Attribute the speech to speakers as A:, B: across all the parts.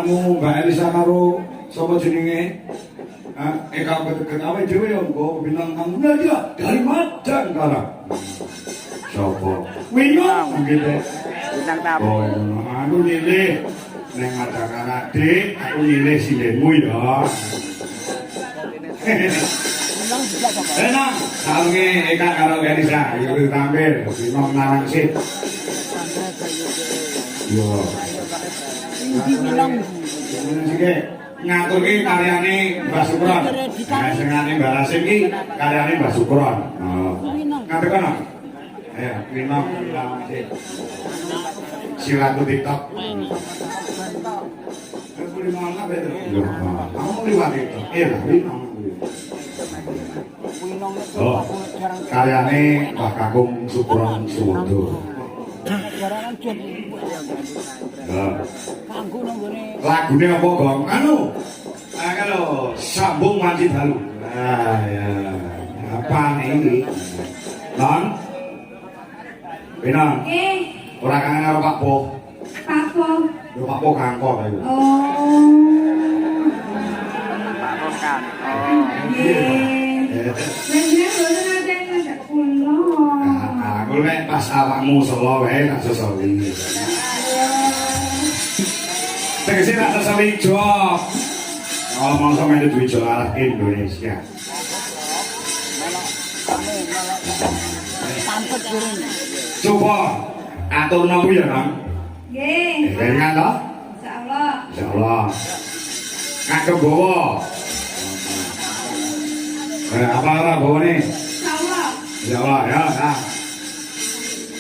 A: bapakmu Mbak Elisa karo sapa jenenge? Eka deket awake dhewe yo engko bintang tamu dia dari Madang kala. Sapa? Wino gitu.
B: Bintang tamu.
A: Oh, anu nilih neng Madang adik, aku nilih silenmu ya. Enak, salunge Eka karo Elisa, iki tampil, Wino narang sih. Yo.
B: Iki bilang
A: iki ngaturke karyane Mbah Sukron. Nah, sengane Mbah Rasim iki karyane Mbah Sukron. Oh. Ngatur kono. Ayo, Wino Silatu TikTok. Terus beli mana betul? Kamu liwat itu. Iya, Wino. Oh, karyane Mbah Kakung Sukron Suwondo. Lagune apa, Gong? Anu. Kalau sambung wanci dalu. Ah ya. Apa ini? Non? Benar. Ora kangen karo Pak Po.
C: Pak Po.
A: Yo Pak Po kangkok ayo.
C: Oh.
B: Pak Rokan.
C: Nggih. Nggih, boten ate ngajak kula.
A: Aku nek pas awakmu selo wae tak sesoli. Tegese tak sesoli job. Oh, mongso melu duwe job arah Indonesia.
B: Sampet kurang.
A: Coba aturno kuwi ya, Nang.
C: Nggih.
A: Dengan to?
C: Insyaallah.
A: Insyaallah. Ngagem bawa. Apa ora bawane?
C: Insyaallah.
A: Insyaallah ya, nah.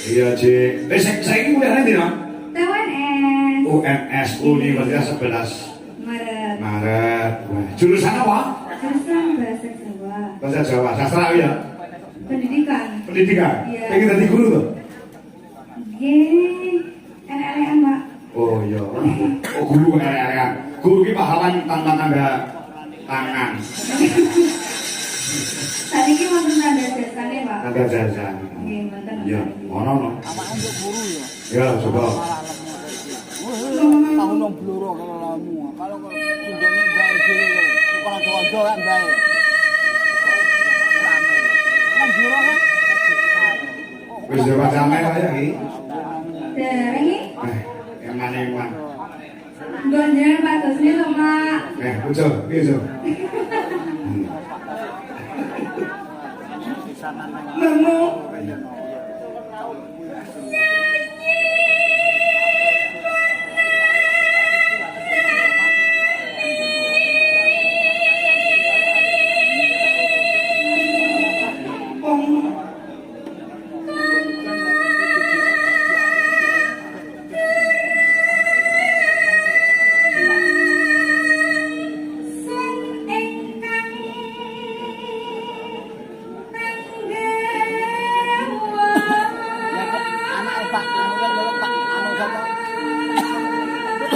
A: Iya, Cik. Saiki kuliahane ndi, Nang?
C: TUNS.
A: UNS Universitas 11
C: Maret.
A: Maret. Jurusan apa?
C: Jurusan bahasa Jawa.
A: Bahasa Jawa, sastra ya?
C: Pendidikan.
A: Pendidikan?
C: Iya.
A: Pengen jadi guru tuh?
C: Nggih. Enak-enakan, Pak.
A: Oh iya. Oh guru enak-enakan. Guru ki pahlawan tanpa tanda tangan.
C: Tadi ki wonten tanda jasane, Pak.
A: Tanda jasa.
C: Nggih, wonten.
A: Iya, ono no.
B: Awake untuk guru ya.
A: Ya, coba.
B: Tahu nang bluro kalau lamu. Kalau tunjane bae dhewe. Sekolah Jawa kan bae. Nang bluro kan.
A: Wis coba sampe kaya iki.
C: Dereng iki.
A: Yang mana yang mana?
C: Gonjengan Pak Dosni lho, Pak.
A: Ucul, piye, Ucul? Nemu.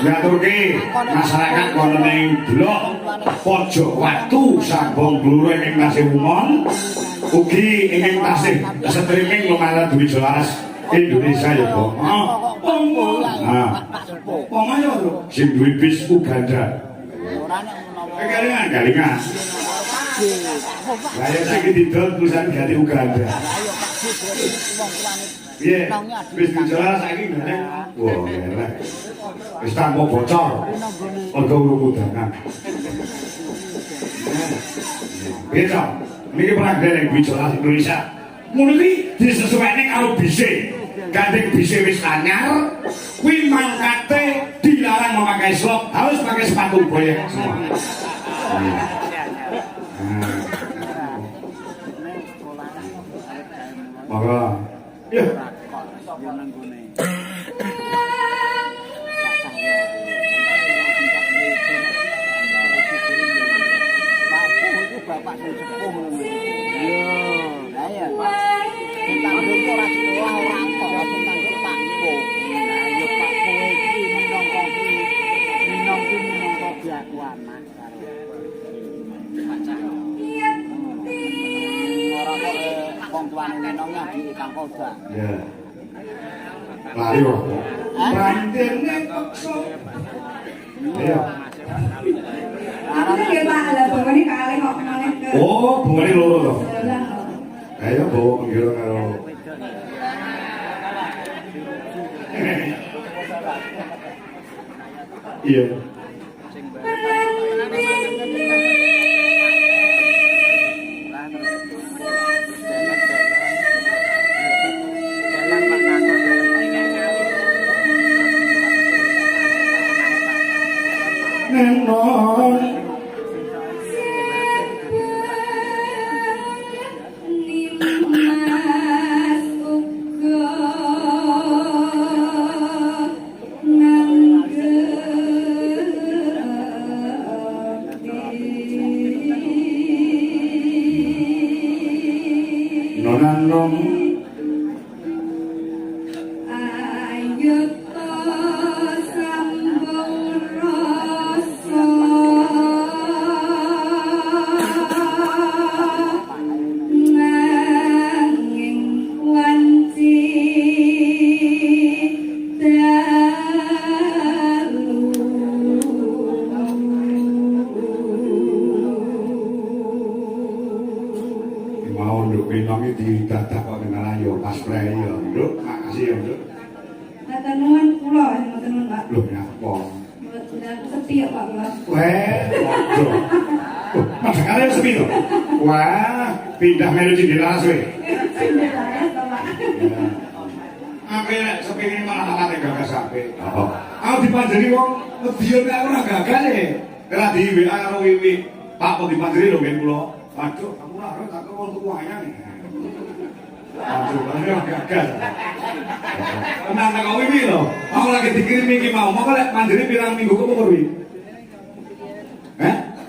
A: Ngaturke masyarakat kono ning blok pojok watu Sabong Bluro ing Tasih Umon ugi ing Tasih streaming lumayan duwe jelaras Indonesia ya, Bang. Pokoknya lho sing duwe bis Uganda. Galingan. Lah ya saiki didol perusahaan ganti Uganda. Iya, bis jelaras saiki ngene. Wah, elek. Wis tanpa bocor. Mergo urung udangan. Bisa. Niki pelajaran yang jelas Indonesia. Mulai disesuaikan karo bise. Gandeng bise wis anyar, kuwi mangkate dilarang memakai slop, harus pakai sepatu boyek semua. Maka, ya.
B: Bapak sing sepuh ngono. Yo, ha ya. Tentang dhewe ora sekolah ora kok tentang Pak Po. Nah, yo Pak Po iki minangka biakuan Mas karo Pak. Ora kok wong tuane nenongnya di Kang Koda.
A: Ya. Lari kok. Brandene kok Iya.
C: Aku kan ya Pak, lah bunganya kali kok kemana ke.
A: Oh, bunganya loro to.
C: Sebelah.
A: Ayo bawa penggil karo. Iya. Nenon.
C: Nimas uga nanggepi.
A: Nonan nom.
C: Ayo to sambung rasa nanging wanci dalu.
A: Mau nduk pinong iki didadak kok kenal ayo pas prei yo. Nduk, makasih ya, Nduk.
C: Kata nuan kula, kata nuan Pak.
A: Loh, nyapa?
C: Udah sepi ya Pak kula.
A: Weh, waduh. Mas kalian sepi to? Wah, pindah melu di laras weh.
C: Sudah saya Pak.
A: Ape nek sepi ini malah alate gagas ape. Oh. Aku dipanjeni wong medion nek ora gagal e. Ora di WA karo Wiwi. Pak kok dipanjeni lho ben kula. Waduh, aku ora ora tak wong tuku wayang. Waduh, ora gagal. Tenang kok Wiwi lho. Aku lagi dikirim iki mau. Monggo lek panjeni pirang minggu kok Wi?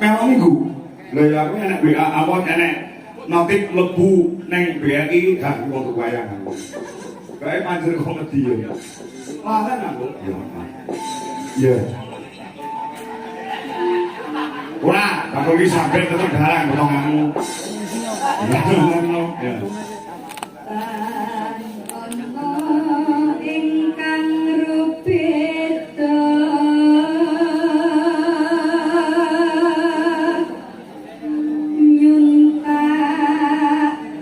A: Memang minggu. Lah ya aku enek WA apa enek notif lebu ning BRI gak wong tuku wayang. Kayak panjer kok medion. Larang aku. Iya. Ora, aku iki sampe tetep garang ngomonganmu. Ya.
C: Ana ingkang rupita nyunta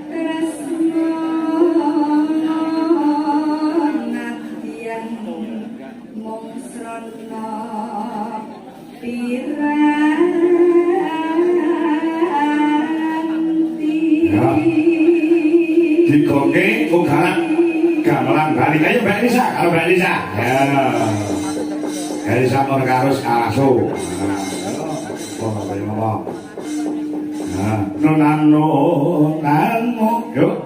C: tresno nadyan mung srana piranti.
A: Dikoke kok garang gamelan balik ayo Mbak Lisa, kalau Mbak Lisa. Ya. Mbak Lisa mon karo Karaso. Nah, nonano nano. Yuk.